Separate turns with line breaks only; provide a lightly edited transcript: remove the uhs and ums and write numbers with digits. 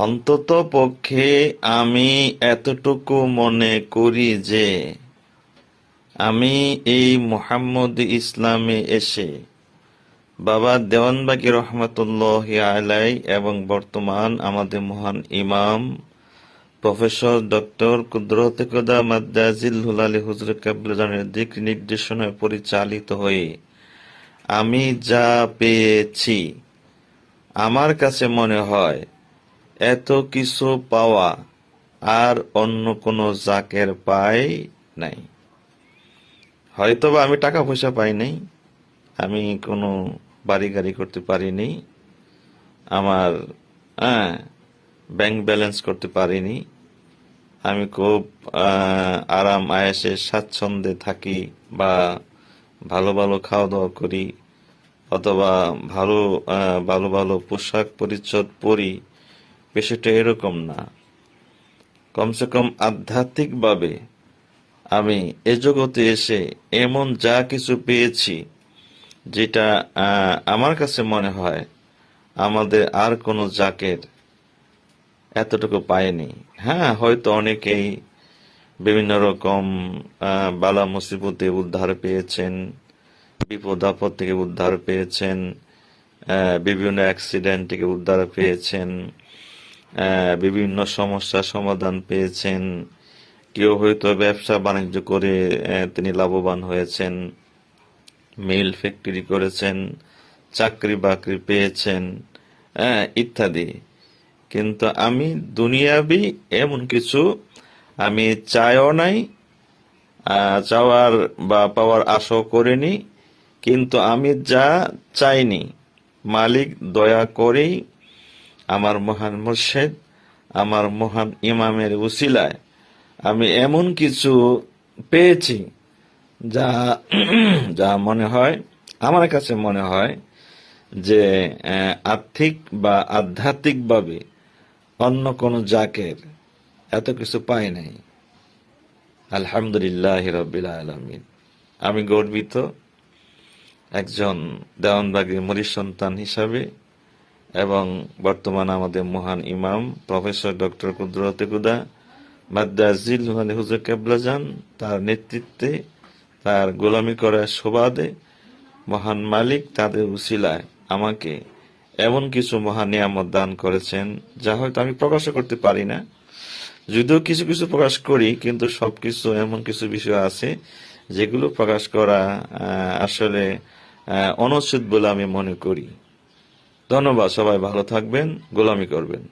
অন্তত পক্ষে আমি এতটুকু মনে করি যে আমি এই মুহাম্মদ ইসলামে এসে বাবা দেওয়ানবাগী রহমতুল্লাহ আলাই এবং বর্তমান আমাদের মহান ইমাম প্রফেসর ডক্টর কুদরতে খোদা মাদ্দাজিল হুলালি হুজুর কাবলানের দিক নির্দেশনায় পরিচালিত হয়ে আমি যা পেয়েছি, আমার কাছে মনে হয় এত কিছু পাওয়া আর অন্য কোনো জাকের পাই নাই। হয়তোবা আমি টাকা পয়সা পাই নাই, আমি কোনো বাড়ি গাড়ি করতে পারিনি, আমার ব্যাংক ব্যালেন্স করতে পারিনি, আমি খুব আরাম আয়েসে স্বাচ্ছন্দ্যে থাকি বা ভালো ভালো খাওয়া দাওয়া করি অথবা ভালো ভালো ভালো পোশাক পরিচ্ছদ পরি, বিষয়টা এরকম না। কমসে কম আধ্যাত্মিকভাবে আমি এ জগতে এসে এমন যা কিছু পেয়েছি যেটা আমার কাছে মনে হয় আমাদের আর কোনো জাকের এতটুকু পায়নি। হ্যাঁ, হয়তো অনেকেই বিভিন্ন রকম বালা মুসিবতে উদ্ধার পেয়েছেন, বিপদ আপদ থেকে উদ্ধার পেয়েছেন, বিভিন্ন অ্যাক্সিডেন্ট থেকে উদ্ধার পেয়েছেন, বিভিন্ন সমস্যার সমাধান পেয়েছেন। কেউ হয়তো ব্যবসা বাণিজ্য করে তিনি লাভবান হয়েছেন, মিল ফ্যাক্টরি করেছেন, চাকরি বাকরি পেয়েছেন, ইত্যাদি। কিন্তু আমি দুনিয়াবি এমন কিছু আমি চাইও নাই, চাওয়ার বা পাওয়ার আশাও করিনি। কিন্তু আমি যা চাইনি, মালিক দয়া করেই আমার মহান মুর্শিদ, আমার মহান ইমামের উসিলায় আমি এমন কিছু পেয়েছি যা যা মনে হয়, আমার কাছে মনে হয় যে আর্থিক বা আধ্যাত্মিকভাবে অন্য কোনো জাকের এত কিছু পাই নাই। আলহামদুলিল্লাহ রাব্বিল আলামিন। আমি গর্বিত একজন দেওয়ানবাগীর মুরিদ সন্তান হিসাবে এবং বর্তমান আমাদের মহান ইমাম প্রফেসর ডক্টর কুদরতে খুদা মাদ্দাজিল হুজুর কেবলাজান তার নেতৃত্বে, তার গোলামি করার সুবাদে মহান মালিক তাদের উসিলায় আমাকে এমন কিছু মহান নিয়ামত দান করেছেন যা হয়তো আমি প্রকাশও করতে পারি না। যদিও কিছু কিছু প্রকাশ করি, কিন্তু সবকিছু এমন কিছু বিষয় আছে যেগুলো প্রকাশ করা আসলে অনুচিত বলে আমি মনে করি। ধন্যবাদ। সবাই ভালো থাকবেন, গোলামি করবেন।